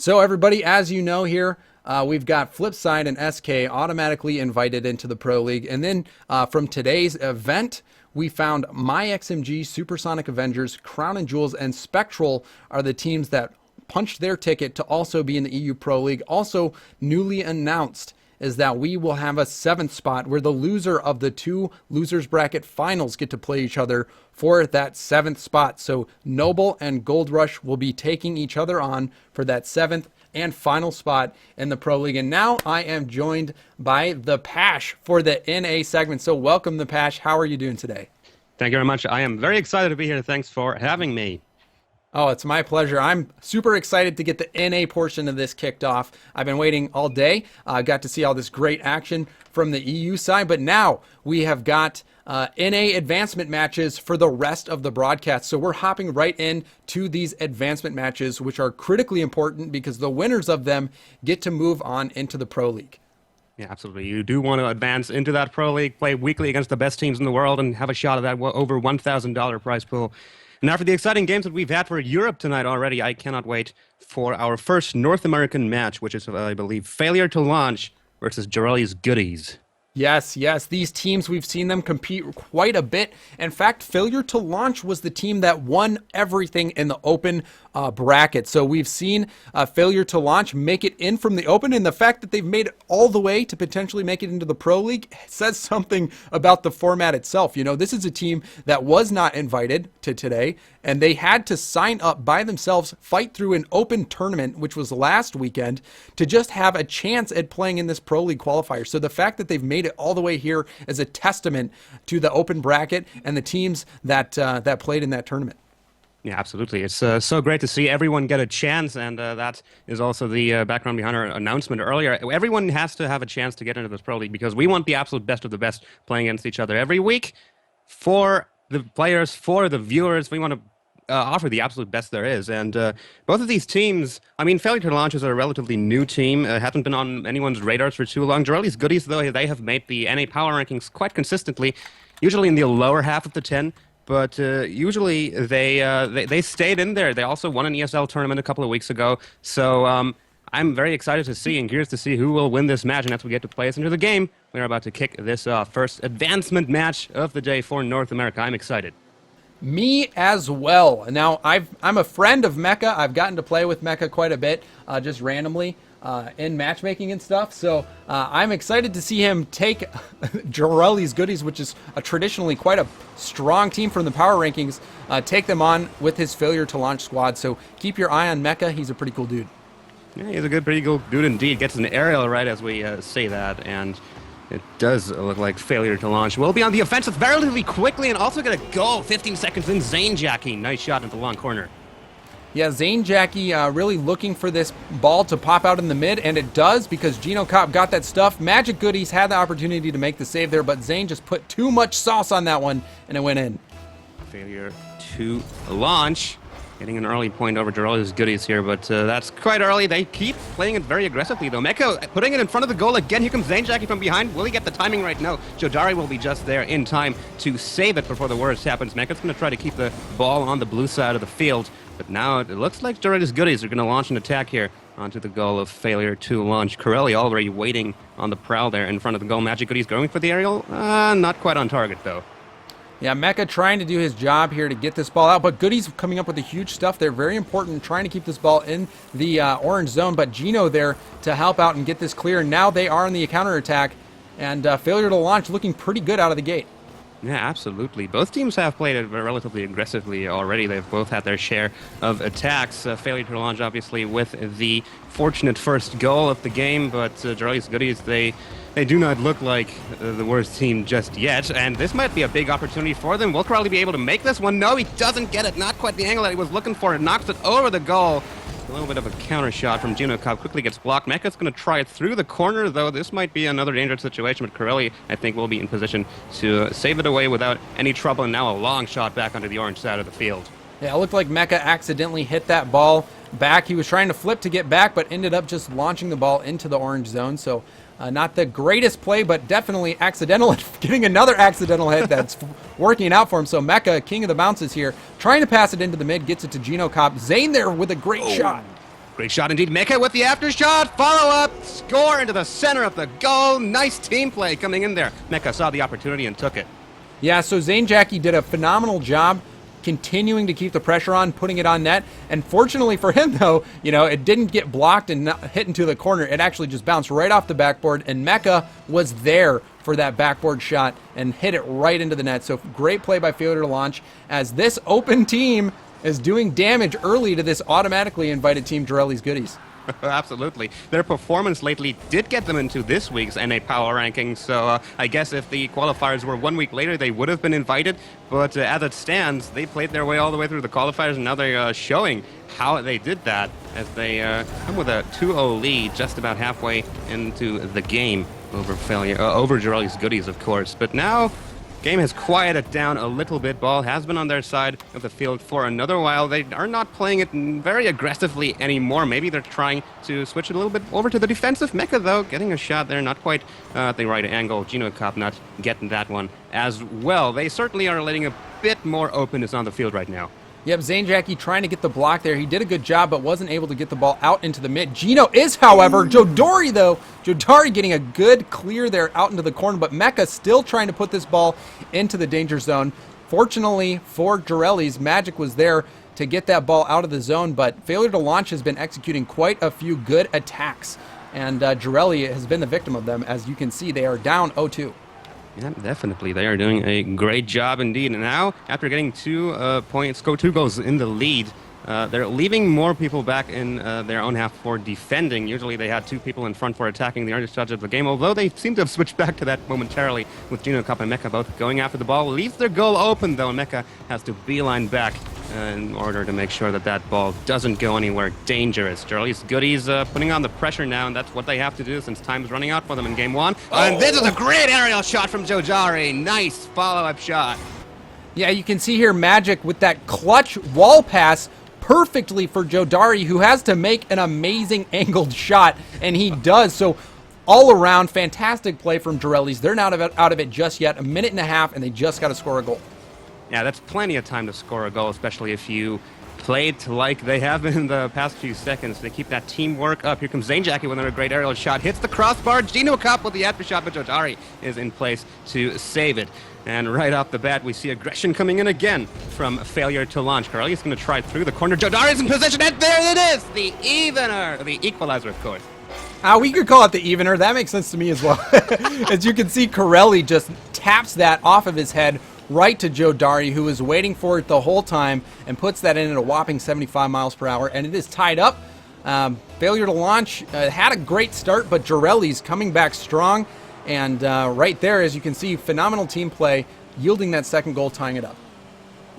So everybody, as you know here, we've got Flipside and SK automatically invited into the Pro League. And then from today's event, we found MyXMG, Supersonic Avengers, Crown and Jewels, and Spectral are the teams that punched their ticket to also be in the EU Pro League. Also newly announced is that we will have a 7th spot where the loser of the 2 losers bracket finals get to play each other for that 7th spot. So Noble and Gold Rush will be taking each other on for that 7th and final spot in the Pro League. And now I am joined by the Pash for the NA segment. So welcome, the Pash. How are you doing today? Thank you very much. I am very excited to be here. Thanks for having me. Oh, it's my pleasure. I'm super excited to get the NA portion of this kicked off. I've been waiting all day. I got to see all this great action from the EU side, but now we have got NA advancement matches for the rest of the broadcast. So we're hopping right in to these advancement matches, which are critically important because the winners of them get to move on into the Pro League. Yeah, absolutely. You do want to advance into that Pro League, play weekly against the best teams in the world, and have a shot at that over $1,000 prize pool. Now, for the exciting games that we've had for Europe tonight already, I cannot wait for our first North American match, which is, I believe, Failure to Launch versus Jorellis Goodies. Yes. These teams, we've seen them compete quite a bit. In fact, Failure to Launch was the team that won everything in the open bracket. So we've seen Failure to Launch make it in from the open, and the fact that they've made it all the way to potentially make it into the Pro League says something about the format itself. You know, this is a team that was not invited to today, and they had to sign up by themselves, fight through an open tournament, which was last weekend, to just have a chance at playing in this Pro League qualifier. So the fact that they've made it all the way here is a testament to the open bracket and the teams that that played in that tournament. Yeah, absolutely. It's so great to see everyone get a chance, and that is also the background behind our announcement earlier. Everyone has to have a chance to get into this Pro League because we want the absolute best of the best playing against each other every week. For the players, for the viewers, we want to offer the absolute best there is. And both of these teams, I mean, Failure to Launch is a relatively new team. Hasn't been on anyone's radars for too long. Jorellis Goodies, though, they have made the NA power rankings quite consistently, usually in the lower half of the 10. But usually they stayed in there. They also won an ESL tournament a couple of weeks ago. So I'm very excited to see and curious to see who will win this match. And as we get to play us into the game, we're about to kick this off. First advancement match of the day for North America. I'm excited. Me as well. Now, I'm a friend of Mecha. I've gotten to play with Mecha quite a bit, just randomly in matchmaking and stuff. So I'm excited to see him take Jorellis Goodies, which is traditionally quite a strong team from the power rankings, take them on with his Failure to Launch squad. So keep your eye on Mecha. He's a pretty cool dude. Yeah, he's a pretty cool dude indeed. Gets an aerial right as we say that, and it does look like Failure to Launch will be on the offensive relatively quickly and also get a goal. 15 seconds in. Zane Jackie, nice shot into the long corner. Yeah, Zane Jackie really looking for this ball to pop out in the mid, and it does because Gino Kopp got that stuff. Magic Goodies had the opportunity to make the save there, but Zane just put too much sauce on that one, and it went in. Failure to Launch. Getting an early point over Jorellis Goodies here, but that's quite early. They keep playing it very aggressively, though. Meko putting it in front of the goal again. Here comes Zane Jackie from behind. Will he get the timing right? No. Jodari will be just there in time to save it before the worst happens. Meko's going to try to keep the ball on the blue side of the field, but now it looks like Jorellis Goodies are going to launch an attack here onto the goal of Failure to Launch. Corelli already waiting on the prowl there in front of the goal. Magic Goodies going for the aerial. Not quite on target, though. Yeah, Mecha trying to do his job here to get this ball out, but Goodies coming up with the huge stuff. They're very important, trying to keep this ball in the orange zone, but Gino there to help out and get this clear. Now they are in the counterattack, and Failure to Launch looking pretty good out of the gate. Yeah, absolutely. Both teams have played it relatively aggressively already. They've both had their share of attacks. Failure to Launch, obviously, with the fortunate first goal of the game, but Jorellis Goodies, they do not look like the worst team just yet, and this might be a big opportunity for them. Will Corelli be able to make this one? No, he doesn't get it. Not quite the angle that he was looking for. It knocks it over the goal. A little bit of a counter shot from Gino Kopp. Quickly gets blocked. Mecha's going to try it through the corner, though. This might be another dangerous situation, but Corelli, I think, will be in position to save it away without any trouble, and now a long shot back onto the orange side of the field. Yeah, it looked like Mecha accidentally hit that ball back. He was trying to flip to get back, but ended up just launching the ball into the orange zone. So not the greatest play, but definitely accidental, getting another accidental hit that's working out for him. So Mecha, king of the bounces here, trying to pass it into the mid, gets it to Gino Kopp. Zane there with a great shot. Great shot indeed. Mecha with the after shot. Follow up. Score into the center of the goal. Nice team play coming in there. Mecha saw the opportunity and took it. Yeah, so Zane Jackie did a phenomenal job continuing to keep the pressure on, putting it on net. And fortunately for him, though, it didn't get blocked and not hit into the corner. It actually just bounced right off the backboard, and Mecha was there for that backboard shot and hit it right into the net. So great play by Failure to Launch, as this open team is doing damage early to this automatically invited team, Jorellis Goodies. Absolutely. Their performance lately did get them into this week's NA Power Ranking, so I guess if the qualifiers were 1 week later, they would have been invited. But as it stands, they played their way all the way through the qualifiers, and now they're showing how they did that as they come with a 2-0 lead just about halfway into the game over Jorellis Goodies, of course. But now game has quieted down a little bit. Ball has been on their side of the field for another while. They are not playing it very aggressively anymore. Maybe they're trying to switch it a little bit over to the defensive. Mecha, though, getting a shot there, not quite at the right angle. Gino Cop not getting that one as well. They certainly are letting a bit more openness on the field right now. Yep, Zane Jackie trying to get the block there. He did a good job, but wasn't able to get the ball out into the mid. Gino is, however. Jodari, though. Jodari getting a good clear there out into the corner, but Mecha still trying to put this ball into the danger zone. Fortunately for Jorellis, Magic was there to get that ball out of the zone, but Failure to Launch has been executing quite a few good attacks, and Jorelli has been the victim of them. As you can see, they are down 0-2. Yeah, definitely. They are doing a great job indeed. And now, after getting 2 goals in the lead, they're leaving more people back in their own half for defending. Usually they had 2 people in front for attacking the early stretch of the game, although they seem to have switched back to that momentarily with Gino Cup and Mecha both going after the ball. Leaves their goal open, though, and Mecha has to beeline back in order to make sure that that ball doesn't go anywhere dangerous. Jorellis Goodies putting on the pressure now, and that's what they have to do since time's running out for them in game 1. And this is a great aerial shot from Jojari. Nice follow-up shot. Yeah, you can see here Magic with that clutch wall pass perfectly for Jodari, who has to make an amazing angled shot, and he does. So all around, fantastic play from Jorellis. They're not out of it just yet. 1.5 minutes, and they just got to score a goal. Yeah, that's plenty of time to score a goal, especially if you played like they have in the past few seconds. They keep that teamwork up. Here comes Zane Jackie with another great aerial shot. Hits the crossbar. Gino Cop with the after shot, but Jodari is in place to save it. And right off the bat, we see aggression coming in again from Failure to Launch. Carly is going to try through the corner. Jodari's in position, and there it is! The evener, the equalizer, of course. We could call it the evener. That makes sense to me as well. As you can see, Corelli just taps that off of his head right to Jodari, who was waiting for it the whole time, and puts that in at a whopping 75 miles per hour, and it is tied up. Failure to Launch had a great start, but Jorellis coming back strong, and right there, as you can see, phenomenal team play, yielding that second goal, tying it up.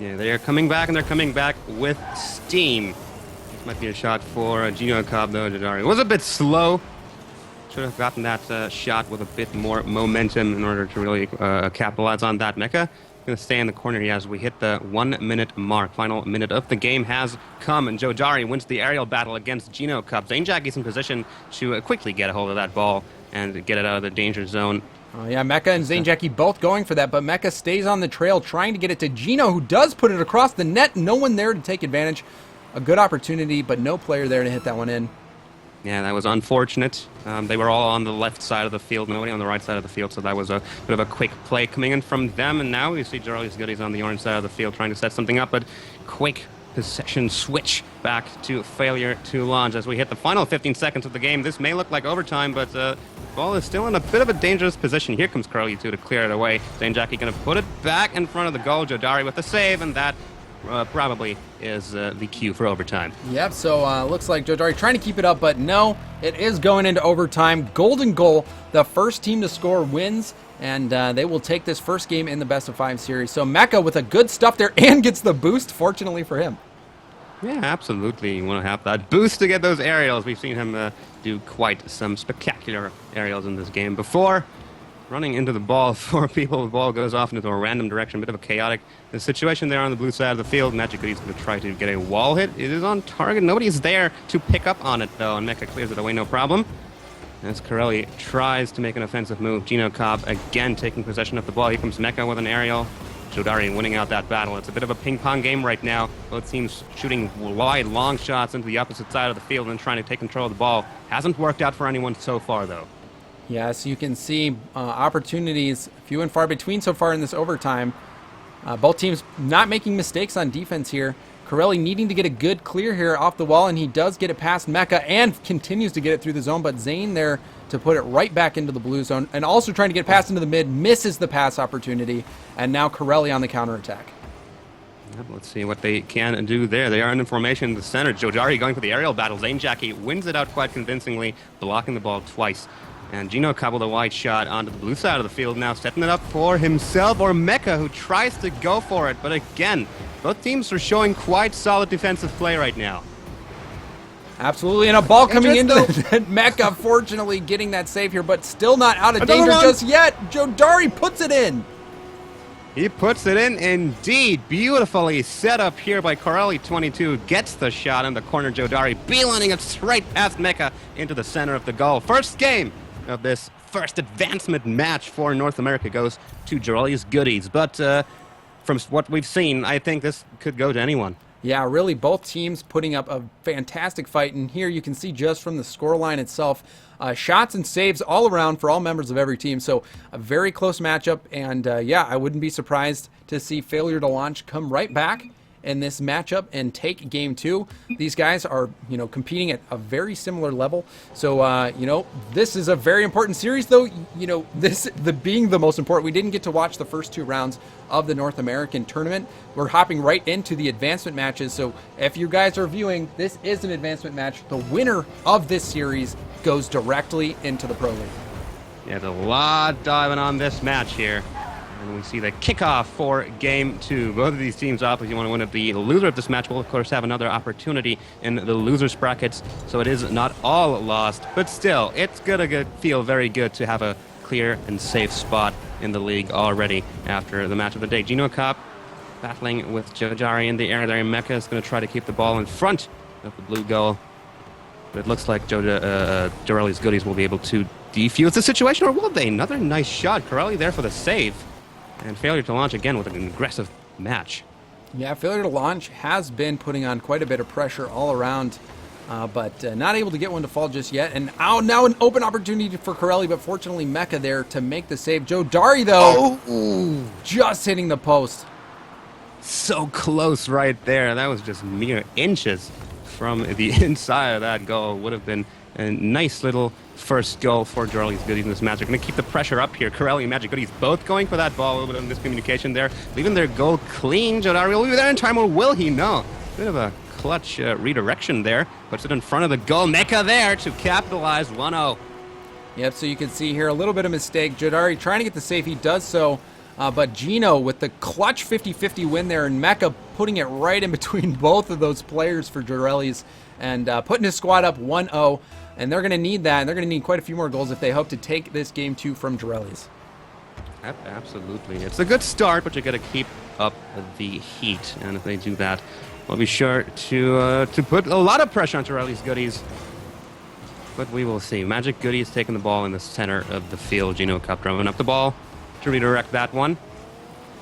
Yeah, they are coming back, and they're coming back with steam. This might be a shot for Gino Cobb, though. Jodari was a bit slow. Should have gotten that shot with a bit more momentum in order to really capitalize on that. Mecha going to stay in the corner here as we hit the 1 minute mark. Final minute of the game has come, and Jodari wins the aerial battle against Gino Cup. Zane Jackie's in position to quickly get a hold of that ball and get it out of the danger zone. Oh, yeah, Mecha and Zane Jackie both going for that, but Mecha stays on the trail trying to get it to Gino, who does put it across the net. No one there to take advantage. A good opportunity, but no player there to hit that one in. Yeah, that was unfortunate. They were all on the left side of the field, nobody on the right side of the field, so that was a bit of a quick play coming in from them. And now we see Jorellis Goodies on the orange side of the field trying to set something up, but quick possession switch back to Failure to Launch as we hit the final 15 seconds of the game. This may look like overtime, but the ball is still in a bit of a dangerous position. Here comes Curly, too, to clear it away. Zane Jackie going to put it back in front of the goal. Jodari with the save, and that probably is the cue for overtime. Yep, so looks like Jodari trying to keep it up, but no, it is going into overtime. Golden goal. The first team to score wins, and they will take this first game in the best-of-5 series. So Mecha with a good stuff there and gets the boost, fortunately for him. Yeah, absolutely. You want to have that boost to get those aerials. We've seen him do quite some spectacular aerials in this game before. Running into the ball for people, the ball goes off into a random direction, a bit of a chaotic situation there on the blue side of the field. Magic Goodies going to try to get a wall hit. It is on target. Nobody's there to pick up on it, though, and Mecha clears it away, no problem. As Corelli tries to make an offensive move, Gino Cobb again taking possession of the ball. Here comes Mecha with an aerial. Jodari winning out that battle. It's a bit of a ping-pong game right now. Both teams shooting wide, long shots into the opposite side of the field and trying to take control of the ball. Hasn't worked out for anyone so far, though. Yes, you can see opportunities few and far between so far in this overtime. Both teams not making mistakes on defense here. Corelli needing to get a good clear here off the wall, and he does get it past Mecca and continues to get it through the zone, but Zane there to put it right back into the blue zone, and also trying to get past into the mid, misses the pass opportunity, and now Corelli on the counterattack. Let's see what they can do there. They are in formation in the center. Jodari going for the aerial battle. Zane Jackie wins it out quite convincingly, blocking the ball twice. And Gino coupled a wide shot onto the blue side of the field now, setting it up for himself or Mecca, who tries to go for it. But again, both teams are showing quite solid defensive play right now. Absolutely, and a ball coming into Mecca, fortunately getting that save here, but still not out of danger just yet. Jodari puts it in. He puts it in indeed. Beautifully set up here by Corelli. 22 gets the shot in the corner. Jodari beelining it straight past Mecca into the center of the goal. First game of this first advancement match for North America goes to Jorellis Goodies. But from what we've seen, I think this could go to anyone. Yeah, really both teams putting up a fantastic fight. And here you can see just from the scoreline itself, shots and saves all around for all members of every team. So a very close matchup. And yeah, I wouldn't be surprised to see Failure to Launch come right back in this matchup and take game 2. These guys are, competing at a very similar level. So, this is a very important series, though. Being the most important, we didn't get to watch the first 2 rounds of the North American tournament. We're hopping right into the advancement matches. So if you guys are viewing, this is an advancement match. The winner of this series goes directly into the Pro League. Yeah, there's a lot diving on this match here. And we see the kickoff for game 2. Both of these teams obviously want to win it. The loser of this match will, of course, have another opportunity in the losers brackets. So it is not all lost. But still, it's going to feel very good to have a clear and safe spot in the league already after the match of the day. Gino Kopp battling with Jodari in the air there. Mecca is going to try to keep the ball in front of the blue goal. But it looks like Jorellis Goodies will be able to defuse the situation, or will they? Another nice shot. Corelli there for the save. And Failure to Launch again with an aggressive match. Yeah, Failure to Launch has been putting on quite a bit of pressure all around, but not able to get one to fall just yet. And now an open opportunity for Corelli, but fortunately Mecca there to make the save. Jodari, though, just hitting the post. So close right there. That was just mere inches from the inside of that goal. Would have been a nice little first goal for Jorellis Goodies in this match. They're going to keep the pressure up here. Corelli and Magic Goodies both going for that ball. A little bit of miscommunication there. Leaving their goal clean. Jodari will be there in time, or will he? No. Bit of a clutch redirection there. Puts it in front of the goal. Mecca there to capitalize 1-0. Yep, so you can see here a little bit of mistake. Jodari trying to get the save. He does so. But Gino with the clutch 50-50 win there, and Mecca putting it right in between both of those players for Jorellis and putting his squad up 1-0. And they're going to need that, and they're going to need quite a few more goals if they hope to take this game 2 from Jorellis. Absolutely. It's a good start, but you got to keep up the heat. And if they do that, we'll be sure to put a lot of pressure on Jorellis Goodies. But we will see. Magic Goodies taking the ball in the center of the field. Gino Kopp driving up the ball to redirect that one.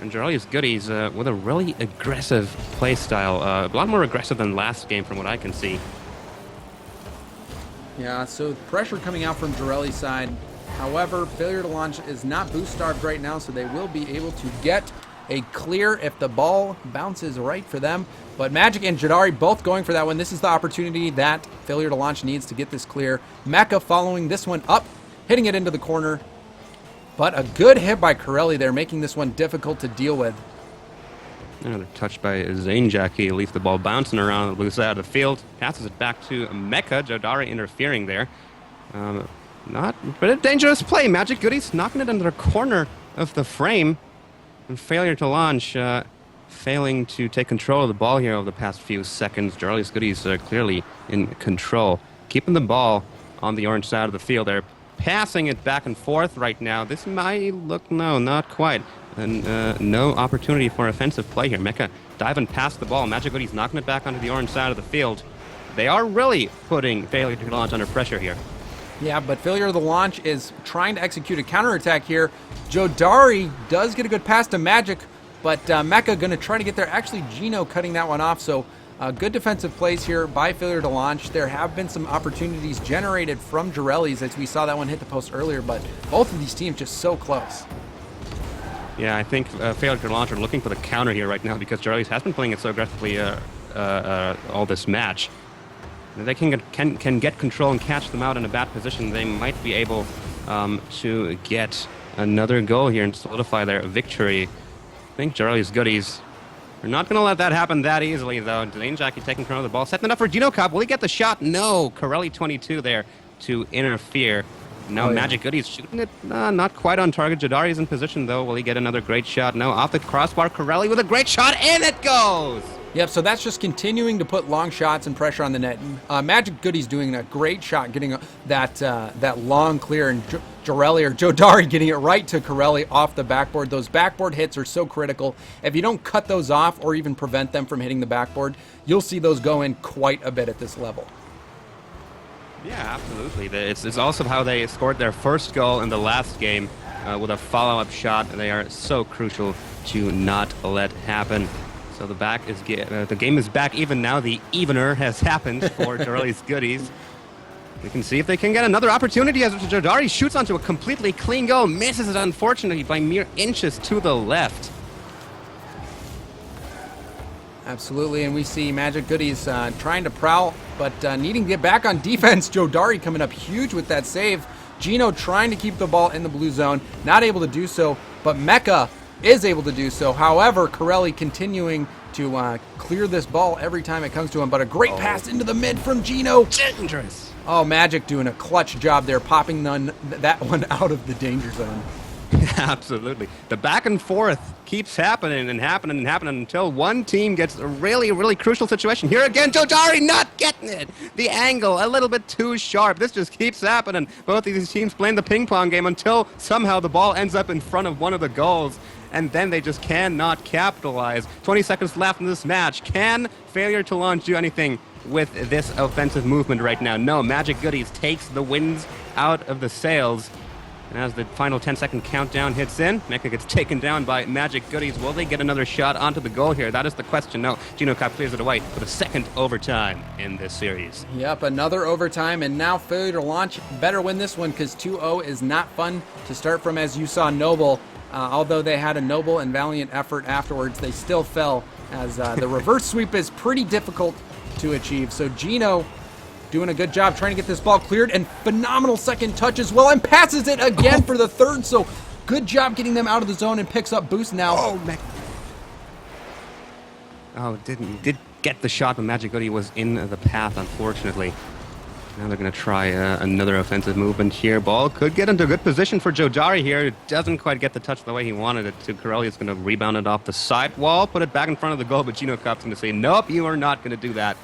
And Jorellis Goodies with a really aggressive play style. A lot more aggressive than last game from what I can see. Yeah, so pressure coming out from Jorellis' side. However, Failure to Launch is not boost starved right now, so they will be able to get a clear if the ball bounces right for them. But Magic and Jodari both going for that one. This is the opportunity that Failure to Launch needs to get this clear. Mecca following this one up, hitting it into the corner. But a good hit by Corelli there, making this one difficult to deal with. Another touch by Zane Jackie. Leaves the ball bouncing around the blue side of the field. Passes it back to Mecca. Jodari interfering there. But a dangerous play. Magic Goodies knocking it into the corner of the frame. And Failure to Launch failing to take control of the ball here over the past few seconds. Jorellis Goodies clearly in control. Keeping the ball on the orange side of the field. They're passing it back and forth right now. This might look, no, not quite. And no opportunity for offensive play here. Mecca diving past the ball. Magic Goodies knocking it back onto the orange side of the field. They are really putting Failure to Launch under pressure here. Yeah, but Failure to Launch is trying to execute a counterattack here. Jodari does get a good pass to Magic, but Mecha going to try to get there. Actually, Gino cutting that one off, so good defensive plays here by failure to launch. There have been some opportunities generated from Jorellis, as we saw that one hit the post earlier, but both of these teams just so close. Yeah, I think failure to launch are looking for the counter here right now because Jorellis has been playing it so aggressively all this match. If they can get control and catch them out in a bad position, they might be able to get another goal here and solidify their victory. I think Jorellis goodies are not going to let that happen that easily, though. Jackie taking control of the ball, setting it up for Gino Cop. Will he get the shot? No. Corelli 22 there to interfere. Now Magic Goodies shooting it, not quite on target. Jodari's in position, though. Will he get another great shot? No, off the crossbar. Corelli with a great shot, and it goes! Yep, so that's just continuing to put long shots and pressure on the net. Magic Goody's doing a great shot, getting that long clear, and Jodari getting it right to Corelli off the backboard. Those backboard hits are so critical. If you don't cut those off or even prevent them from hitting the backboard, you'll see those go in quite a bit at this level. Yeah, absolutely. It's also how they scored their first goal in the last game with a follow-up shot. They are so crucial to not let happen. So the game is back even now. The evener has happened for Jorellis Goodies. We can see if they can get another opportunity as Jodari shoots onto a completely clean goal. Misses it, unfortunately, by mere inches to the left. Absolutely, and we see Magic Goodies trying to prowl, but needing to get back on defense. Jodari coming up huge with that save. Gino trying to keep the ball in the blue zone, not able to do so, but Mecha is able to do so. However, Corelli continuing to clear this ball every time it comes to him, but a great pass into the mid from Gino. Dangerous. Oh, Magic doing a clutch job there, popping that one out of the danger zone. Absolutely. The back and forth keeps happening and happening and happening until one team gets a really, really crucial situation. Here again, Jodari not getting it. The angle a little bit too sharp. This just keeps happening. Both of these teams playing the ping pong game until somehow the ball ends up in front of one of the goals. And then they just cannot capitalize. 20 seconds left in this match. Can failure to launch do anything with this offensive movement right now? No, Magic Goodies takes the winds out of the sails. And as the final 10-second countdown hits in, Mecha gets taken down by Magic Goodies. Will they get another shot onto the goal here? That is the question. No, Gino Cop clears it away for the second overtime in this series. Yep, another overtime, and now failure to launch. Better win this one because 2-0 is not fun to start from, as you saw Noble. Although they had a noble and valiant effort afterwards, they still fell, as the reverse sweep is pretty difficult to achieve. So Gino doing a good job trying to get this ball cleared, and phenomenal second touch as well, and passes it again for the third. So good job getting them out of the zone, and picks up boost now. Did get the shot, but Magic Goody was in the path, unfortunately. Now they're going to try another offensive movement here. Ball could get into a good position for Jodari here. It doesn't quite get the touch the way he wanted it to. Corelli is going to rebound it off the side wall, put it back in front of the goal, but Gino Cop's going to say, nope, you are not going to do that.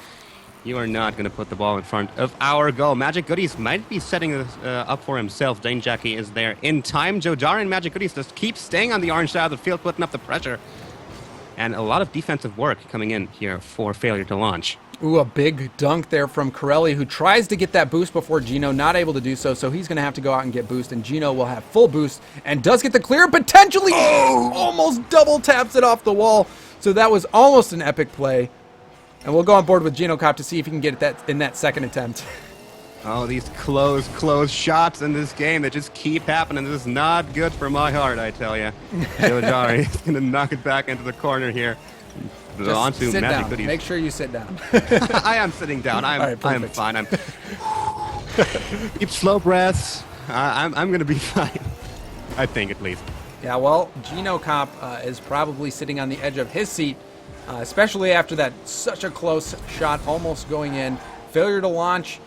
You are not going to put the ball in front of our goal. Magic Goodies might be setting this up for himself. Dane Jackie is there in time. Jodari and Magic Goodies just keep staying on the orange side of the field, putting up the pressure. And a lot of defensive work coming in here for failure to launch. Ooh, a big dunk there from Corelli, who tries to get that boost before Gino, not able to do so, so he's going to have to go out and get boost, and Gino will have full boost, and does get the clear, potentially almost double taps it off the wall, so that was almost an epic play, and we'll go on board with Gino Cop to see if he can get it in that second attempt. Oh, these close shots in this game that just keep happening. This is not good for my heart, I tell you. Jodari is going to knock it back into the corner here. Just sit down. Make sure you sit down. I am sitting down. I'm fine. Keep slow breaths. I'm going to be fine. I think, at least. Yeah, well, Gino Cop is probably sitting on the edge of his seat, especially after that such a close shot almost going in. Failure to launch,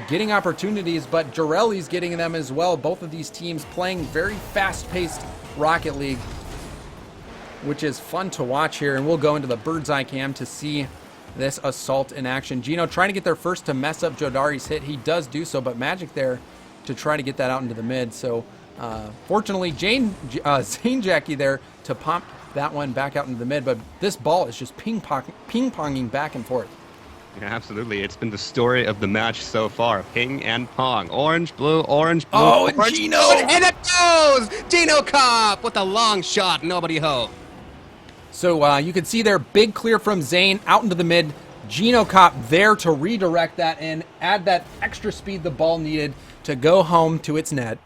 getting opportunities, but Jorellis getting them as well. Both of these teams playing very fast-paced Rocket League, which is fun to watch here, and we'll go into the bird's eye cam to see this assault in action. Gino trying to get there first to mess up Jodari's hit. He does do so, but Magic there to try to get that out into the mid. So fortunately, Zane Jackie there to pump that one back out into the mid, but this ball is just ping-ponging back and forth. Yeah, absolutely. It's been the story of the match so far. Ping and pong. Orange, blue, orange, blue. Oh, and orange, Gino! And it goes! Gino Cop with a long shot. Nobody home. So you can see there, big clear from Zane out into the mid. Gino Cop there to redirect that and add that extra speed the ball needed to go home to its net.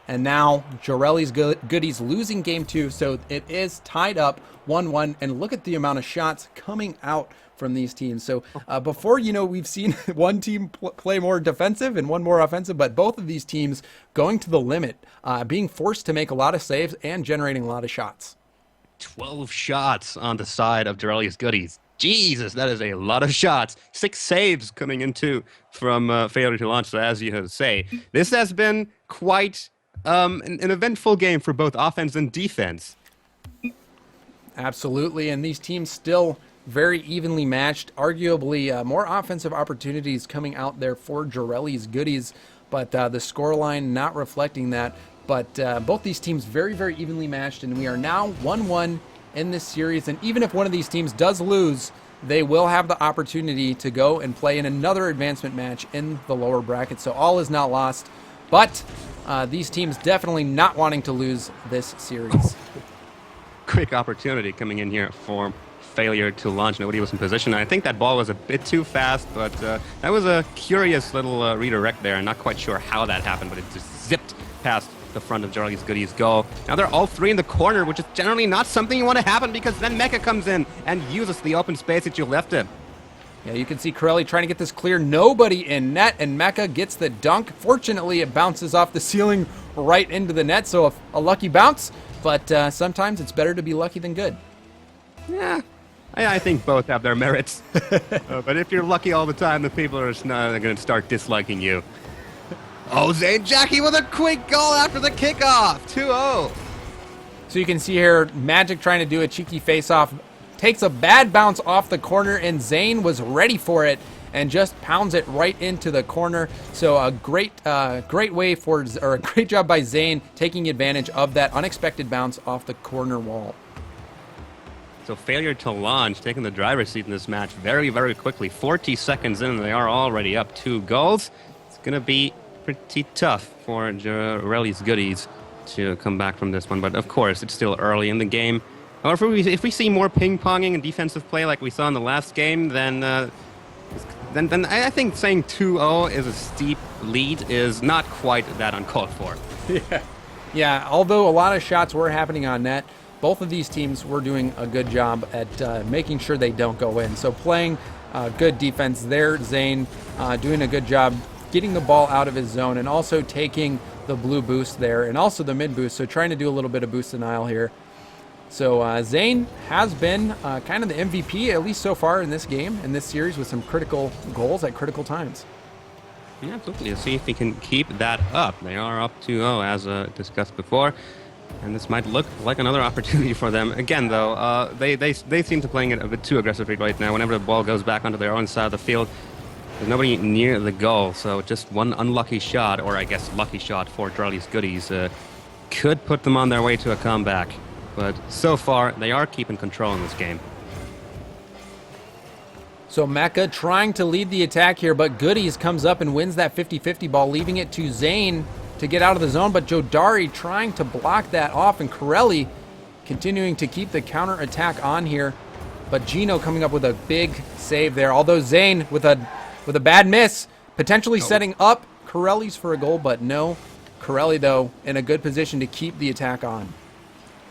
And now Jorellis Goodies losing game 2, so it is tied up 1-1. And look at the amount of shots coming out from these teams. So before, we've seen one team play more defensive and one more offensive, but both of these teams going to the limit, being forced to make a lot of saves and generating a lot of shots. 12 shots on the side of Jorellis Goodies. Jesus, that is a lot of shots. 6 saves coming in too from failure to launch. So as you say, this has been quite an eventful game for both offense and defense. Absolutely, and these teams still very evenly matched. Arguably more offensive opportunities coming out there for Jorellis Goodies, but the scoreline not reflecting that. But both these teams very, very evenly matched, and we are now 1-1 in this series. And even if one of these teams does lose, they will have the opportunity to go and play in another advancement match in the lower bracket. So all is not lost, but these teams definitely not wanting to lose this series. Quick opportunity coming in here for failure to launch. Nobody was in position. I think that ball was a bit too fast, but that was a curious little redirect there. I'm not quite sure how that happened, but it just zipped past the front of Jorellis Goodies' goal. Now they're all 3 in the corner, which is generally not something you want to happen because then Mecha comes in and uses the open space that you left him. Yeah, you can see Corelli trying to get this clear. Nobody in net, and Mecha gets the dunk. Fortunately, it bounces off the ceiling right into the net, so a lucky bounce, but sometimes it's better to be lucky than good. Yeah, I think both have their merits. But if you're lucky all the time, the people are going to start disliking you. Oh, Zane Jackie with a quick goal after the kickoff. 2-0. So you can see here, Magic trying to do a cheeky face-off. Takes a bad bounce off the corner, and Zane was ready for it and just pounds it right into the corner. So a great job by Zane taking advantage of that unexpected bounce off the corner wall. So failure to launch, taking the driver's seat in this match very, very quickly. 40 seconds in, and they are already up 2 goals. It's going to be pretty tough for Jorellis Goodies to come back from this one, but of course it's still early in the game. However, if we see more ping-ponging and defensive play like we saw in the last game, then I think saying 2-0 is a steep lead is not quite that uncalled for. Yeah. Although a lot of shots were happening on net, both of these teams were doing a good job at making sure they don't go in. So playing good defense there, Zane doing a good job getting the ball out of his zone and also taking the blue boost there and also the mid boost. So trying to do a little bit of boost denial here. So Zane has been kind of the MVP, at least so far in this game, in this series, with some critical goals at critical times. Yeah, absolutely. Let's see if he can keep that up. They are up 2-0, as discussed before. And this might look like another opportunity for them. Again, though, they seem to be playing it a bit too aggressively right now. Whenever the ball goes back onto their own side of the field, there's nobody near the goal. So just one unlucky shot, or I guess lucky shot for Jorellis Goodies, could put them on their way to a comeback. But so far, they are keeping control in this game. So Mecha trying to lead the attack here, but Goodies comes up and wins that 50-50 ball, leaving it to Zane to get out of the zone. But Jodari trying to block that off, and Corelli continuing to keep the counter attack on here. But Gino coming up with a big save there. Although Zane with a bad miss, potentially setting up Corelli's for a goal, but no. Corelli, though, in a good position to keep the attack on.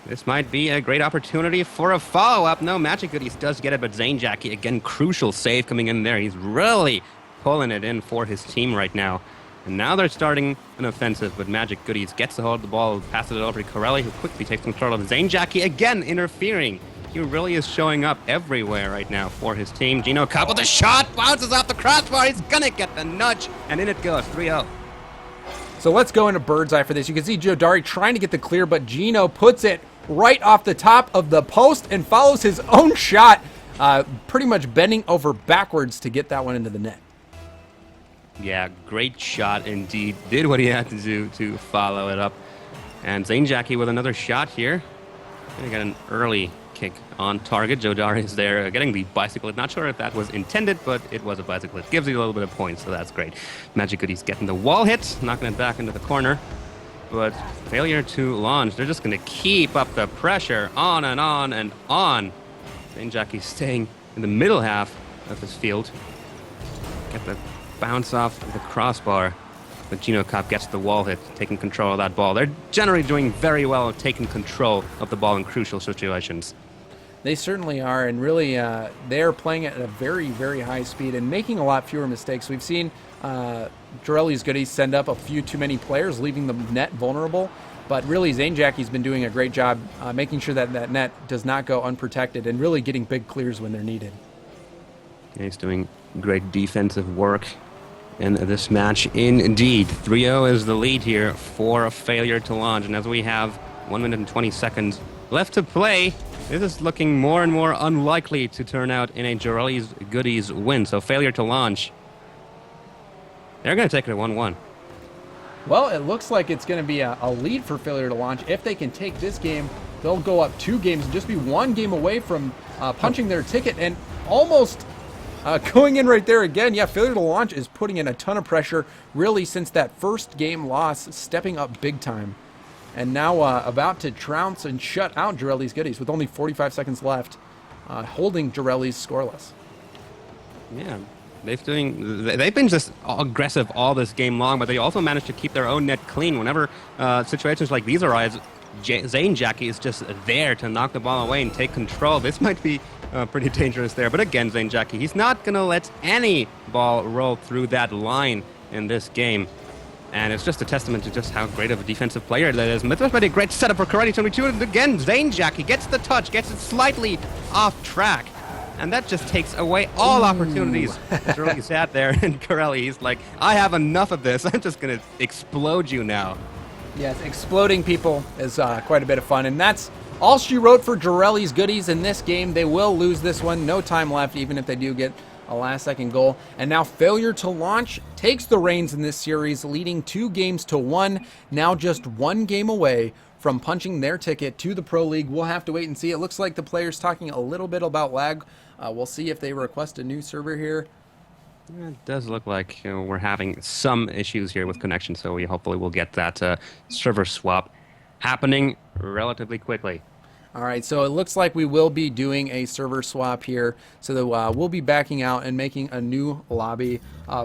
This might be a great opportunity for a follow-up. No, Magic Goodies does get it, but Zane Jackie, again, crucial save coming in there. He's really pulling it in for his team right now. And now they're starting an offensive, but Magic Goodies gets a hold of the ball, passes it over to Corelli, who quickly takes control of Zane Jackie, again interfering. He really is showing up everywhere right now for his team. Gino Cobb with a shot, bounces off the crossbar. He's going to get the nudge, and in it goes, 3-0. So let's go into bird's eye for this. You can see Jodari trying to get the clear, but Gino puts it right off the top of the post and follows his own shot, pretty much bending over backwards to get that one into the net. Yeah, great shot indeed. Did what he had to do to follow it up. And Zane Jackie with another shot here. Gonna get an early kick on target. Jodari is there getting the bicycle. Not sure if that was intended, but it was a bicycle. It gives you a little bit of points, so that's great. Magic Goodies getting the wall hit, knocking it back into the corner. But failure to launch. They're just going to keep up the pressure on and on and on Zane Jackie staying in the middle half of this field. Get the bounce off the crossbar. But Gino Kopp gets the wall hit, taking control of that ball. They're generally doing very well at taking control of the ball in crucial situations. They certainly are, and really they're playing at a very, very high speed and making a lot fewer mistakes. We've seen Jorellis Goodies send up a few too many players, leaving the net vulnerable. But really, Zane Jackie's been doing a great job making sure that that net does not go unprotected and really getting big clears when they're needed. Yeah, he's doing great defensive work in this match. Indeed, 3-0 is the lead here for a failure to launch. And as we have 1 minute and 20 seconds left to play, this is looking more and more unlikely to turn out in a Jorellis Goodies win. So failure to launch. They're going to take it at 1-1. Well, it looks like it's going to be a lead for failure to launch. If they can take this game, they'll go up 2 games and just be 1 game away from punching their ticket and almost going in right there again. Yeah, failure to launch is putting in a ton of pressure, really, since that first game loss, stepping up big time. And now about to trounce and shut out Jorellis Goodies with only 45 seconds left, holding Jorellis scoreless. Yeah. They've been just aggressive all this game long, but they also managed to keep their own net clean. Whenever situations like these arise, Zane Jackie is just there to knock the ball away and take control. This might be pretty dangerous there. But again, Zane Jackie, he's not going to let any ball roll through that line in this game. And it's just a testament to just how great of a defensive player that is. This might be a great setup for Karate 22. And again, Zane Jackie gets the touch, gets it slightly off track. And that just takes away all opportunities. It's really sad there. And Corelli, he's like, I have enough of this. I'm just going to explode you now. Yes, exploding people is quite a bit of fun. And that's all she wrote for Jorellis Goodies in this game. They will lose this one. No time left, even if they do get a last-second goal. And now failure to launch takes the reins in this series, leading 2 games to 1. Now just 1 game away from punching their ticket to the Pro League. We'll have to wait and see. It looks like the players talking a little bit about lag. We'll see if they request a new server here. It does look like we're having some issues here with connection, so we hopefully will get that server swap happening relatively quickly. All right, so it looks like we will be doing a server swap here. So that, we'll be backing out and making a new lobby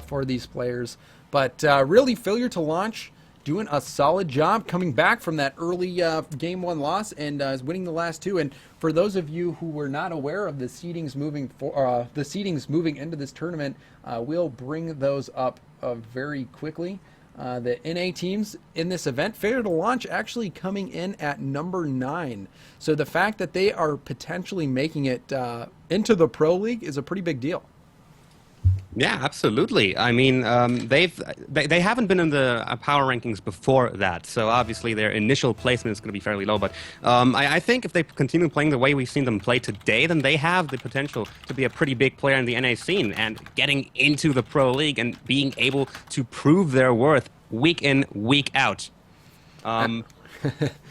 for these players. But really, failure to launch, doing a solid job coming back from that early game 1 loss and winning the last 2. And for those of you who were not aware of the seedings moving into this tournament, we'll bring those up very quickly. The NA teams in this event, failure to launch, actually coming in at number 9. So the fact that they are potentially making it into the Pro League is a pretty big deal. Yeah, absolutely. I mean, they haven't been in the power rankings before that, so obviously their initial placement is going to be fairly low. But I think if they continue playing the way we've seen them play today, then they have the potential to be a pretty big player in the NA scene and getting into the Pro League and being able to prove their worth week in, week out.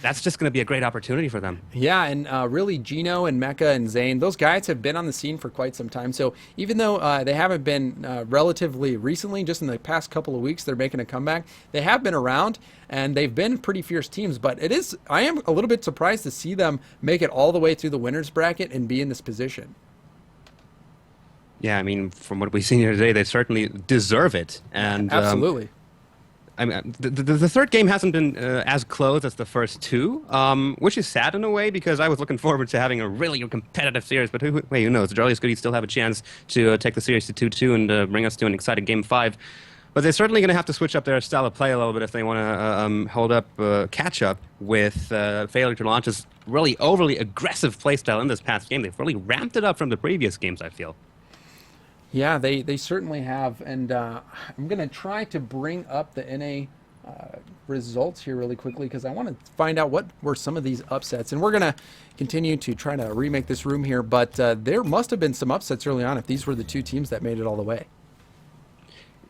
That's just going to be a great opportunity for them. Yeah, and really Gino and Mecca and Zane, those guys have been on the scene for quite some time. So even though they haven't been relatively recently, just in the past couple of weeks, they're making a comeback. They have been around, and they've been pretty fierce teams. But I am a little bit surprised to see them make it all the way through the winners bracket and be in this position. Yeah, I mean, from what we've seen here today, they certainly deserve it. And absolutely. I mean, the third game hasn't been as close as the first 2, which is sad in a way because I was looking forward to having a really competitive series. But who knows? Jorellis Goodies still have a chance to take the series to 2-2 and bring us to an exciting Game 5. But they're certainly going to have to switch up their style of play a little bit if they want to hold up, catch up with failure to launch's really overly aggressive play style in this past game. They've really ramped it up from the previous games, I feel. Yeah, they certainly have, and I'm going to try to bring up the NA results here really quickly because I want to find out what were some of these upsets, and we're going to continue to try to remake this room here, but there must have been some upsets early on if these were the 2 teams that made it all the way.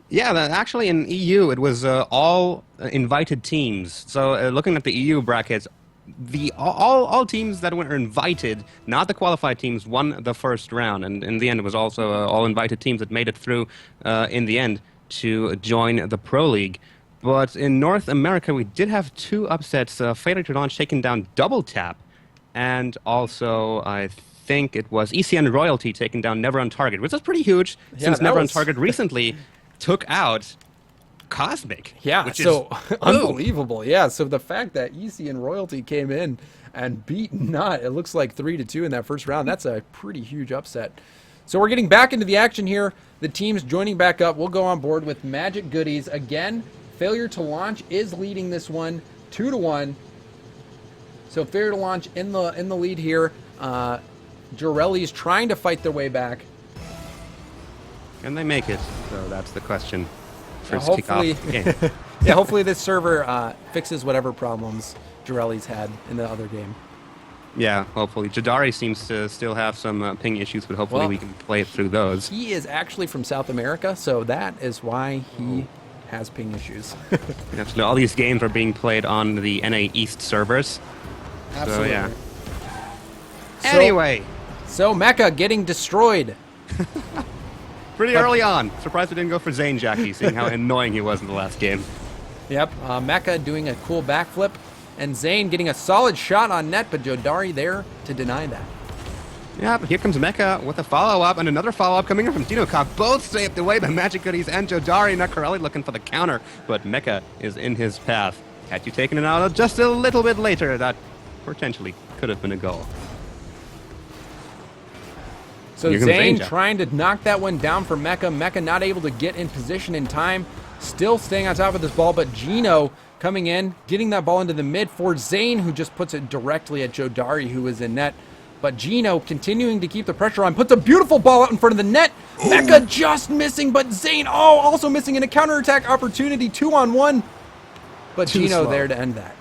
Yeah, actually in EU it was all invited teams, so looking at the EU brackets, all teams that were invited, not the qualified teams, won the first round, and in the end it was also all invited teams that made it through in the end to join the Pro League. But in North America we did have 2 upsets. Failure to launch taking down Double Tap, and also I think it was ECN Royalty taking down Never on Target, which is pretty huge since Never on Target recently took out Cosmic. Yeah, which so is unbelievable. Yeah, so the fact that ECN Royalty came in and beat Not, it looks like 3-2 in that first round. That's a pretty huge upset. So we're getting back into the action here. The teams joining back up. We'll go on board with Magic Goodies. Again, Failure to Launch is leading this one 2-1. So Failure to Launch in the lead here. Jorellis trying to fight their way back. Can they make it? So that's the question. First hopefully, kickoff game. yeah, hopefully this server fixes whatever problems Jorellis had in the other game. Yeah, hopefully. Jadari seems to still have some ping issues, but hopefully we can play through those. He is actually from South America, so that is why he has ping issues. Absolutely. All these games are being played on the NA East servers. Absolutely. So, yeah. Anyway. So Mecha getting destroyed. Pretty early on. Surprised we didn't go for Zane Jackie, seeing how annoying he was in the last game. Yep. Mecha doing a cool backflip. And Zane getting a solid shot on net, but Jodari there to deny that. Yeah, but here comes Mecha with a follow-up, and another follow-up coming in from Dinocop. Both saved away by Magic Goodies and Jodari. Nakarelli looking for the counter, but Mecha is in his path. Had you taken it out just a little bit later, that potentially could have been a goal. So Zane trying to knock that one down for Mecha. Mecha not able to get in position in time. Still staying on top of this ball, but Gino coming in, getting that ball into the mid for Zane, who just puts it directly at Jodari, who is in net. But Gino continuing to keep the pressure on, puts a beautiful ball out in front of the net. Mecha just missing, but Zane, also missing in a counterattack opportunity, 2-on-1. But Gino there to end that.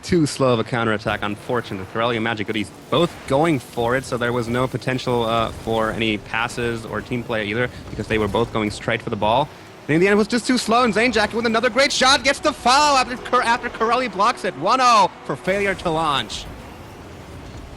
Too slow of a counterattack, unfortunate. Corelli and Magic Goodies both going for it, so there was no potential for any passes or team play either, because they were both going straight for the ball. And in the end, it was just too slow, and Zane Jackie with another great shot gets the foul after Corelli blocks it. 1-0 for Failure to Launch.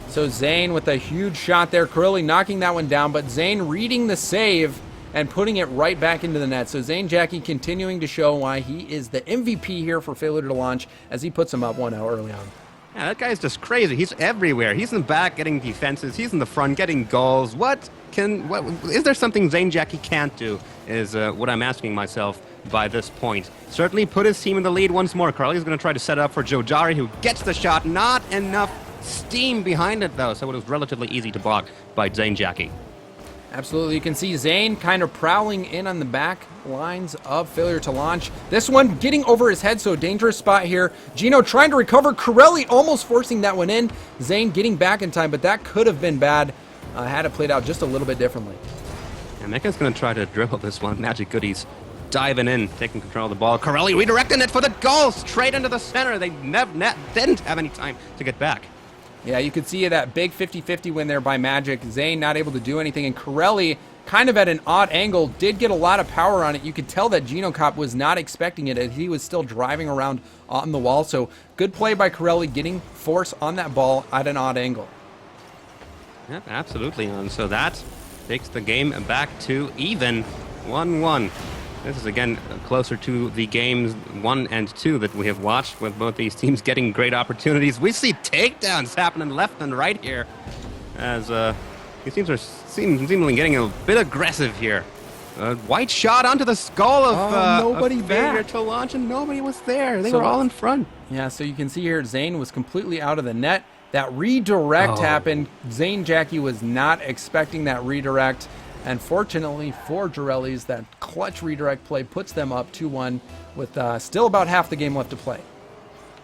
So Zane with a huge shot there. Corelli knocking that one down, but Zane reading the save and putting it right back into the net. So Zane Jackie continuing to show why he is the MVP here for Failure to Launch as he puts him up 1-0 early on. Yeah, that guy's just crazy. He's everywhere. He's in the back getting defenses. He's in the front getting goals. Is there something Zane Jackie can't do is what I'm asking myself by this point. Certainly put his team in the lead once more. Carly's going to try to set it up for Jodari, who gets the shot. Not enough steam behind it, though, so it was relatively easy to block by Zane Jackie. Absolutely. You can see Zane kind of prowling in on the back lines of Failure to Launch. This one getting over his head, so dangerous spot here. Gino trying to recover. Corelli almost forcing that one in. Zane getting back in time, but that could have been bad had it played out just a little bit differently. And Mecha's going to try to dribble this one. Magic Goodies diving in, taking control of the ball. Corelli redirecting it for the goal, straight into the center. They didn't have any time to get back. Yeah, you could see that big 50-50 win there by Magic. Zane not able to do anything, and Corelli kind of at an odd angle, did get a lot of power on it. You could tell that Gino Cop was not expecting it, and he was still driving around on the wall. So good play by Corelli, getting force on that ball at an odd angle. Yep, absolutely. And so that takes the game back to even 1-1. This is, again, closer to the games 1 and 2 that we have watched, with both these teams getting great opportunities. We see takedowns happening left and right here, as these teams are seemingly getting a bit aggressive here. A white shot onto the skull of Failure to Launch, and nobody was there. They were all in front. Yeah, so you can see here Zane was completely out of the net. That redirect happened. Zane Jackie was not expecting that redirect. And fortunately for Jorellis, that clutch redirect play puts them up 2-1 with still about half the game left to play.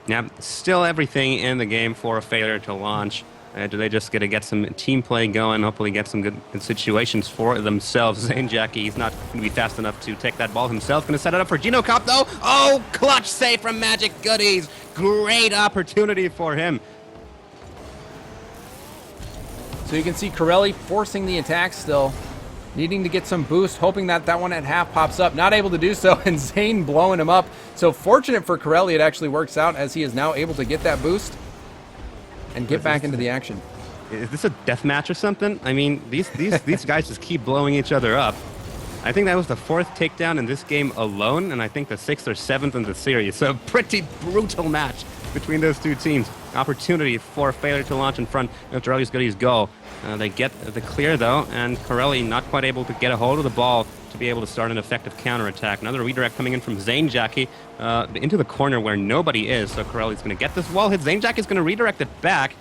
Yeah, still everything in the game for a Failure to Launch. Do they just get some team play going, hopefully get some good situations for themselves? Zane Jackie, he's not going to be fast enough to take that ball himself. Going to set it up for Gino Cop, though. Oh, clutch save from Magic Goodies. Great opportunity for him. So you can see Corelli forcing the attack still. Needing to get some boost, hoping that that one at half pops up. Not able to do so, and Zane blowing him up. So fortunate for Corelli, it actually works out as he is now able to get that boost and get back into the action. Is this a death match or something? I mean, these guys just keep blowing each other up. I think that was the 4th takedown in this game alone, and I think the 6th or 7th in the series. So pretty brutal match between those two teams. Opportunity for failure to launch in front of Jorellis Goodies goal. They get the clear, though, and Corelli not quite able to get a hold of the ball to be able to start an effective counterattack. Another redirect coming in from Zane Jackie into the corner where nobody is, so Corelli's going to get this wall hit. Zane Jackie's going to redirect it back,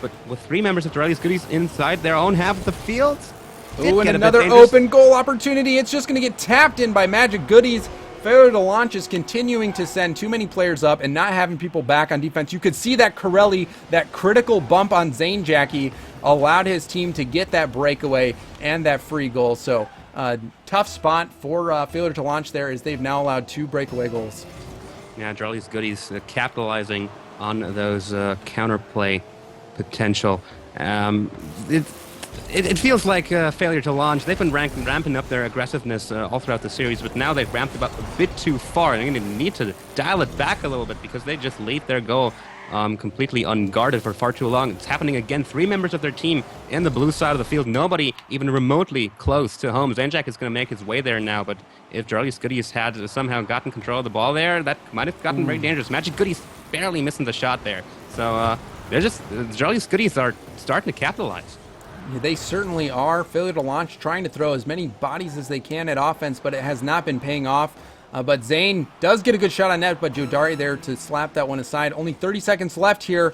but with 3 members of Jorellis Goodies inside their own half of the field. Ooh, and another open goal opportunity. It's just going to get tapped in by Magic Goodies. Failure to launch is continuing to send too many players up and not having people back on defense. You could see that Corelli, that critical bump on Zane Jackie, allowed his team to get that breakaway and that free goal. So tough spot for failure to launch there, as they've now allowed 2 breakaway goals. Yeah, Jorellis Goodies capitalizing on those counterplay potential. It feels like failure to launch. They've been ramping up their aggressiveness all throughout the series, but now they've ramped it up a bit too far. They're going to need to dial it back a little bit because they just leave their goal completely unguarded for far too long. It's happening again. 3 members of their team in the blue side of the field. Nobody even remotely close to home. Zanjak is going to make his way there now, but if Jorellis Goodies had somehow gotten control of the ball there, that might have gotten very dangerous. Magic Goodies barely missing the shot there. So Jorellis Goodies are starting to capitalize. They certainly are. Failure to launch, trying to throw as many bodies as they can at offense, but it has not been paying off. But Zane does get a good shot on net, but Jodari there to slap that one aside. Only 30 seconds left here.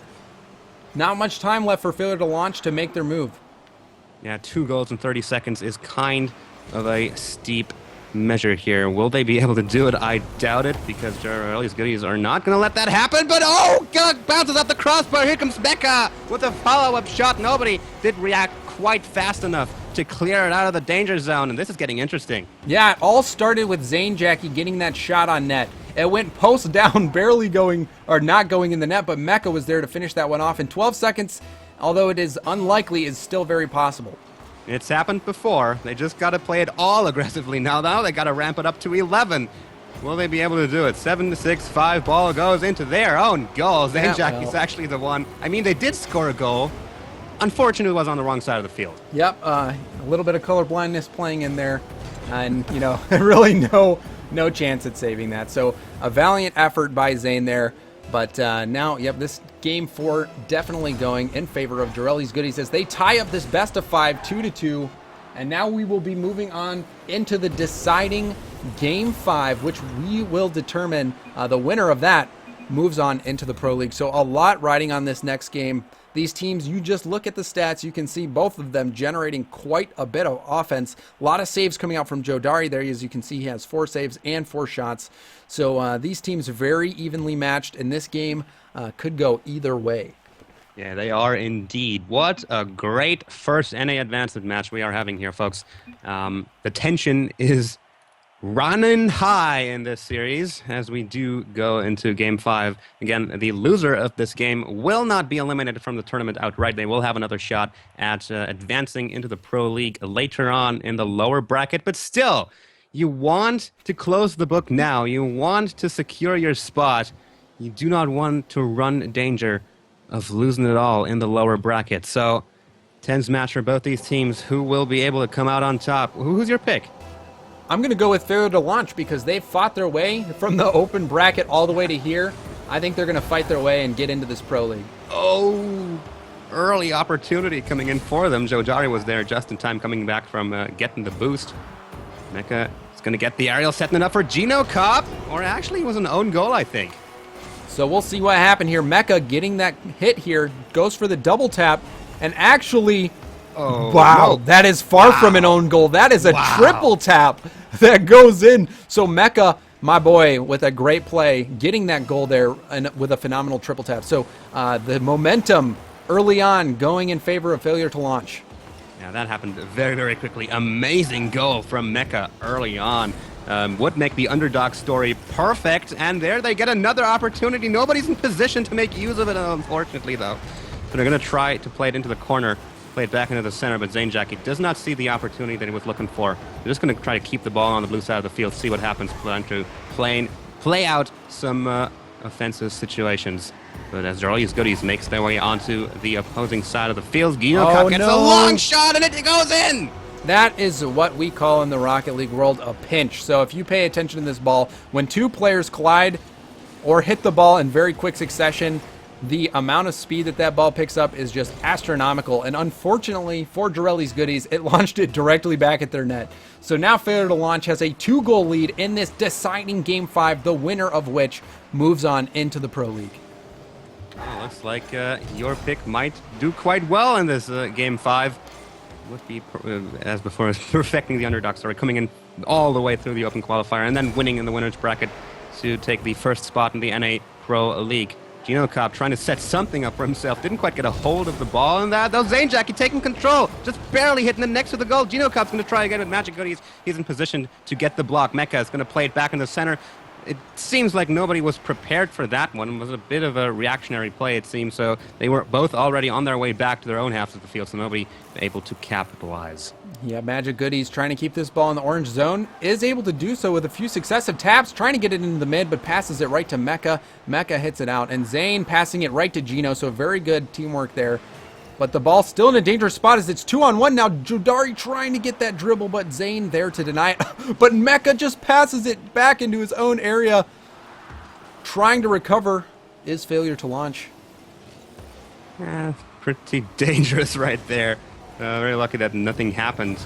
Not much time left for failure to launch to make their move. Yeah, 2 goals in 30 seconds is kind of a steep measure here. Will they be able to do it? I doubt it, because Jorellis Goodies are not going to let that happen. But oh, God, bounces up the crossbar. Here comes Becca with a follow-up shot. Nobody did react quite fast enough to clear it out of the danger zone, and this is getting interesting. Yeah, it all started with Zane Jackie getting that shot on net. It went post down, barely going, or not going in the net, but Mecca was there to finish that one off in 12 seconds. Although it is unlikely, is still very possible. It's happened before. They just got to play it all aggressively now. Now they got to ramp it up to 11. Will they be able to do it? 7-6-5. Ball goes into their own goal. Zane Jackie's actually the one. I mean, they did score a goal. Unfortunately, it was on the wrong side of the field. Yep, a little bit of color blindness playing in there, and really no chance at saving that. So a valiant effort by Zane there. But now, this game 4 definitely going in favor of Jorellis Goodies as they tie up this best of 5, 2-2. And now we will be moving on into the deciding game 5, which we will determine the winner of that moves on into the Pro League. So a lot riding on this next game. These teams, you just look at the stats, you can see both of them generating quite a bit of offense. A lot of saves coming out from Jodari there. As you can see, he has 4 saves and 4 shots. So these teams very evenly matched, and this game could go either way. Yeah, they are indeed. What a great first NA Advancement match we are having here, folks. The tension is running high in this series as we do go into Game 5. Again, the loser of this game will not be eliminated from the tournament outright. They will have another shot at advancing into the Pro League later on in the lower bracket. But still, you want to close the book now. You want to secure your spot. You do not want to run danger of losing it all in the lower bracket. So, tense match for both these teams. Who will be able to come out on top? Who's your pick? I'm going to go with failure to launch because they fought their way from the open bracket all the way to here. I think they're going to fight their way and get into this Pro League. Oh, early opportunity coming in for them. Jodari was there just in time, coming back from getting the boost. Mecca is going to get the aerial, setting it up for Gino Kopp. Or actually, it was an own goal, I think. So we'll see what happened here. Mecca getting that hit here, goes for the double tap, and actually... Oh, wow, no. That is far from an own goal. That is a triple tap that goes in. So Mecca, my boy, with a great play, getting that goal there and with a phenomenal triple tap. So the momentum early on going in favor of failure to launch. Yeah, that happened very, very quickly. Amazing goal from Mecca early on. Would make the underdog story perfect. And there they get another opportunity. Nobody's in position to make use of it, unfortunately, though. So they're going to try to play it into the corner. Play it back into the center, but Zane Jackie does not see the opportunity that he was looking for. They're just going to try to keep the ball on the blue side of the field, see what happens, plan to play out some offensive situations. But as Jorellis Goodies makes their way onto the opposing side of the field, Gino Kopp gets a long shot and it goes in! That is what we call in the Rocket League world a pinch. So if you pay attention to this ball, when 2 players collide, or hit the ball in very quick succession. The amount of speed that ball picks up is just astronomical, and unfortunately for Jorellis Goodies, it launched it directly back at their net. So now Failure to Launch has a 2-goal lead in this deciding Game 5, the winner of which moves on into the Pro League. Well, looks like your pick might do quite well in this Game 5. Would be, as before, perfecting the underdog story, coming in all the way through the Open Qualifier, and then winning in the winner's bracket to take the first spot in the NA Pro League. Genocop trying to set something up for himself. Didn't quite get a hold of the ball. And that was Zanejacky taking control. Just barely hitting it next to the goal. Genocop's going to try again with Magic Goodies. He's in position to get the block. Mecha is going to play it back in the center. It seems like nobody was prepared for that one. It was a bit of a reactionary play, it seems. So they were both already on their way back to their own halves of the field, so nobody able to capitalize. Yeah, Magic Goodies trying to keep this ball in the orange zone. Is able to do so with a few successive taps, trying to get it into the mid, but passes it right to Mecha. Mecha hits it out, and Zane passing it right to Gino, so very good teamwork there. But the ball's still in a dangerous spot as it's 2-on-1 now. Jodari trying to get that dribble, but Zane there to deny it. But Mecha just passes it back into his own area. Trying to recover is Failure to Launch. Pretty dangerous right there. Very lucky that nothing happened.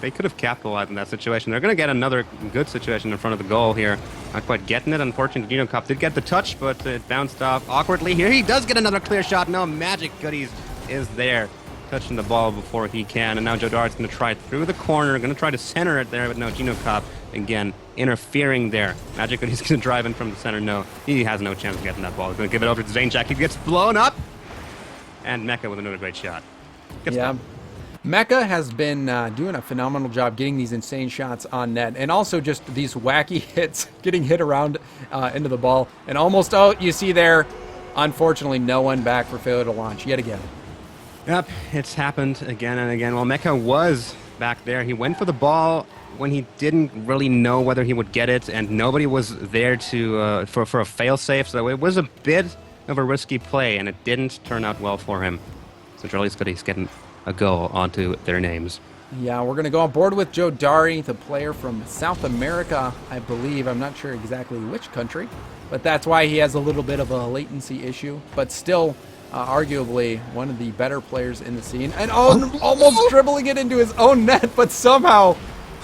They could have capitalized in that situation. They're going to get another good situation in front of the goal here. Not quite getting it. Unfortunately, Genocop did get the touch, but it bounced off awkwardly. Here he does get another clear shot. No, Magic Goodies is there, touching the ball before he can. And now Jodari's going to try it through the corner, going to try to center it there, but no, Genocop again interfering there. Magic Goodies going to drive in from the center. No, he has no chance of getting that ball. He's going to give it over to Zanejack. He gets blown up. And Mecha with another great shot. Yeah. Mecha has been doing a phenomenal job getting these insane shots on net, and also just these wacky hits, getting hit around into the ball, and almost, oh, you see there, unfortunately, no one back for Failure to Launch yet again. Yep, it's happened again and again. Well, Mecha was back there. He went for the ball when he didn't really know whether he would get it, and nobody was there to for a failsafe, so it was a bit of a risky play, and it didn't turn out well for him. So Jorellis Goodies getting a go onto their names. Yeah, we're going to go on board with Jodari, the player from South America, I believe. I'm not sure exactly which country, but that's why he has a little bit of a latency issue, but still arguably one of the better players in the scene. And almost dribbling it into his own net, but somehow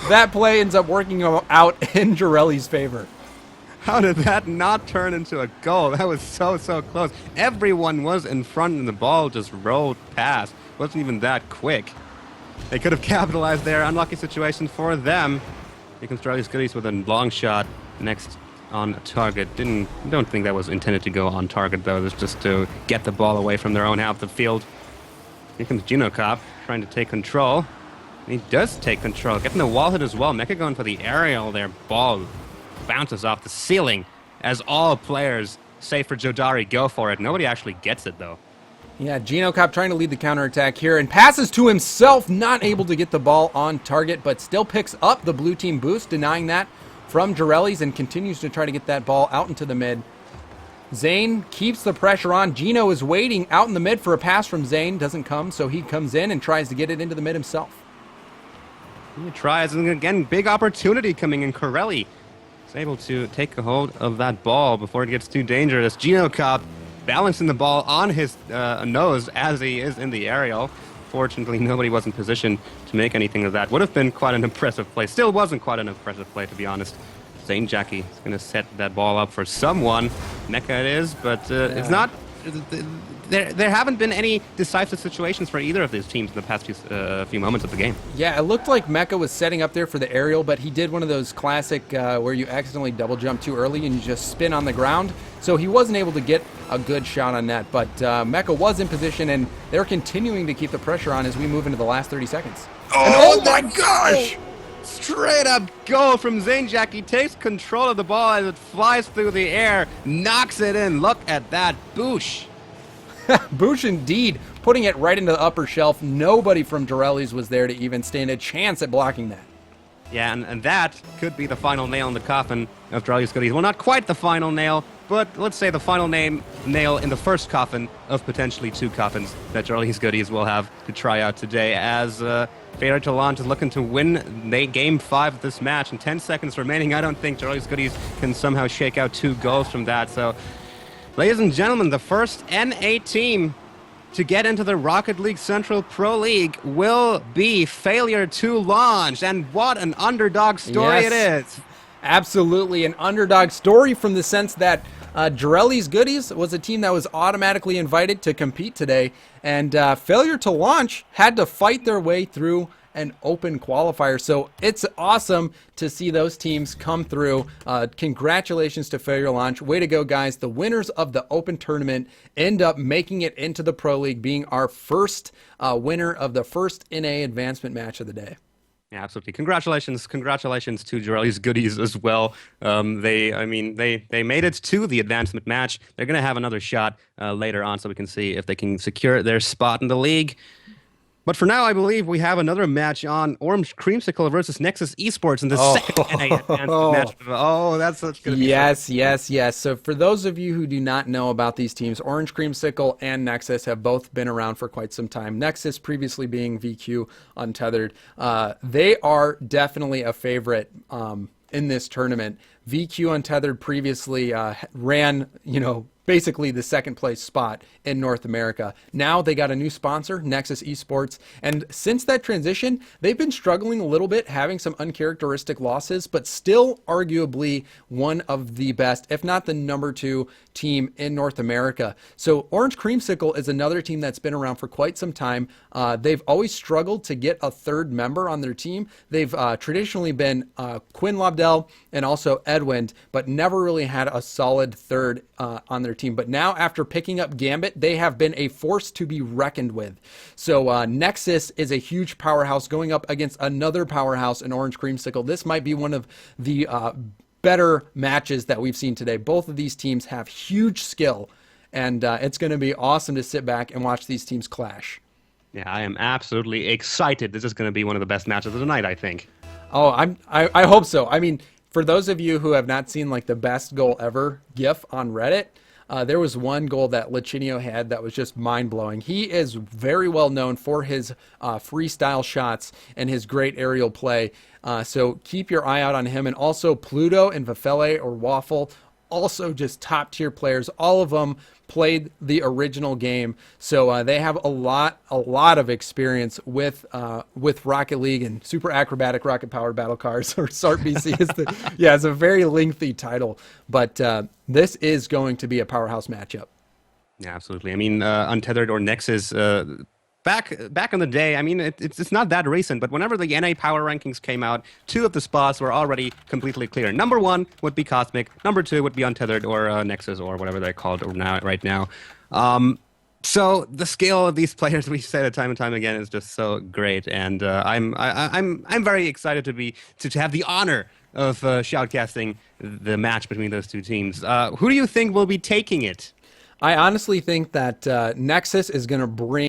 that play ends up working out in Jorelli's favor. How did that not turn into a goal? That was so close. Everyone was in front and the ball just rolled past. Wasn't even that quick. They could have capitalized there. Unlucky situation for them. Here comes Jorellis Goodies with a long shot next on target. Don't think that was intended to go on target though. It was just to get the ball away from their own half of the field. Here comes Genocop trying to take control. And he does take control. Getting the wall hit as well. Mecha going for the aerial there. Ball bounces off the ceiling as all players, save for Jodari, go for it. Nobody actually gets it though. Yeah, Genocop trying to lead the counterattack here and passes to himself, not able to get the ball on target, but still picks up the blue team boost, denying that from Jorellis, and continues to try to get that ball out into the mid. Zane keeps the pressure on. Gino is waiting out in the mid for a pass from Zane. Doesn't come, so he comes in and tries to get it into the mid himself. He tries, and again, big opportunity coming in. Corelli is able to take a hold of that ball before it gets too dangerous. Genocop balancing the ball on his nose as he is in the aerial. Fortunately, nobody was in position to make anything of that. Would have been quite an impressive play. Still wasn't quite an impressive play, to be honest. Zanejacky is going to set that ball up for someone. Mecha it is, but it's not... There haven't been any decisive situations for either of these teams in the past few moments of the game. Yeah, it looked like Mecha was setting up there for the aerial, but he did one of those classic where you accidentally double jump too early and you just spin on the ground. So he wasn't able to get a good shot on that, but Mecha was in position, and they're continuing to keep the pressure on as we move into the last 30 seconds. Oh my gosh! Straight up goal from Zanejack. He takes control of the ball as it flies through the air, knocks it in. Look at that boosh. Boosh indeed, putting it right into the upper shelf. Nobody from Jorellis was there to even stand a chance at blocking that. Yeah, and that could be the final nail in the coffin of Jorellis Goodies. Well, not quite the final nail, but let's say the final nail in the first coffin of potentially 2 coffins that Jorellis Goodies will have to try out today, as favorite to launch is looking to win game 5 of this match. In 10 seconds remaining, I don't think Jorellis Goodies can somehow shake out 2 goals from that. So, ladies and gentlemen, the first NA team to get into the Rocket League Central Pro League will be Failure to Launch. And what an underdog story it is. Absolutely an underdog story, from the sense that Jorellis Goodies was a team that was automatically invited to compete today, and Failure to Launch had to fight their way through an open qualifier. So it's awesome to see those teams come through. Congratulations to Failure to Launch. Way to go, guys. The winners of the open tournament end up making it into the Pro League, being our first winner of the first NA advancement match of the day. Yeah, absolutely. Congratulations to Jorellis Goodies as well. They made it to the advancement match. They're going to have another shot later on, so we can see if they can secure their spot in the league. But for now, I believe we have another match on: Orange Creamsicle versus Nexus Esports in the second NA advancement match. Oh, that's going to be yes. So for those of you who do not know about these teams, Orange Creamsicle and Nexus have both been around for quite some time. Nexus previously being VQ Untethered. They are definitely a favorite in this tournament. VQ Untethered previously ran, basically the second place spot in North America. Now they got a new sponsor, Nexus Esports, and since that transition, they've been struggling a little bit, having some uncharacteristic losses, but still arguably one of the best, if not the #2 team in North America. So Orange Creamsicle is another team that's been around for quite some time. They've always struggled to get a third member on their team. They've traditionally been Quinn Lobdell and also Edwin, but never really had a solid third on their team. But now, after picking up Gambit, they have been a force to be reckoned with. So Nexus is a huge powerhouse going up against another powerhouse in Orange Creamsicle. This might be one of the better matches that we've seen today. Both of these teams have huge skill, and it's going to be awesome to sit back and watch these teams clash. Yeah, I am absolutely excited. This is going to be one of the best matches of the night, I think. Oh, I hope so. I mean, for those of you who have not seen like the best goal ever GIF on Reddit, there was one goal that Lichinio had that was just mind-blowing. He is very well known for his freestyle shots and his great aerial play. So keep your eye out on him. And also Pluto and Vafele or Waffle, also just top-tier players. All of them played the original game, so they have a lot of experience with Rocket League and Super Acrobatic Rocket Powered Battle Cars, or SART BC is it's a very lengthy title, but this is going to be a powerhouse matchup. Yeah, absolutely. I mean, Untethered or Nexus, back in the day, I mean, it's not that recent, but whenever the NA power rankings came out, 2 of the spots were already completely clear. Number 1 would be Cosmic, number 2 would be Untethered or Nexus or whatever they're called right now. So the skill of these players, we say it time and time again, is just so great, and I'm very excited to have the honor of shoutcasting the match between those 2 teams. Who do you think will be taking it? I honestly think that Nexus is going to bring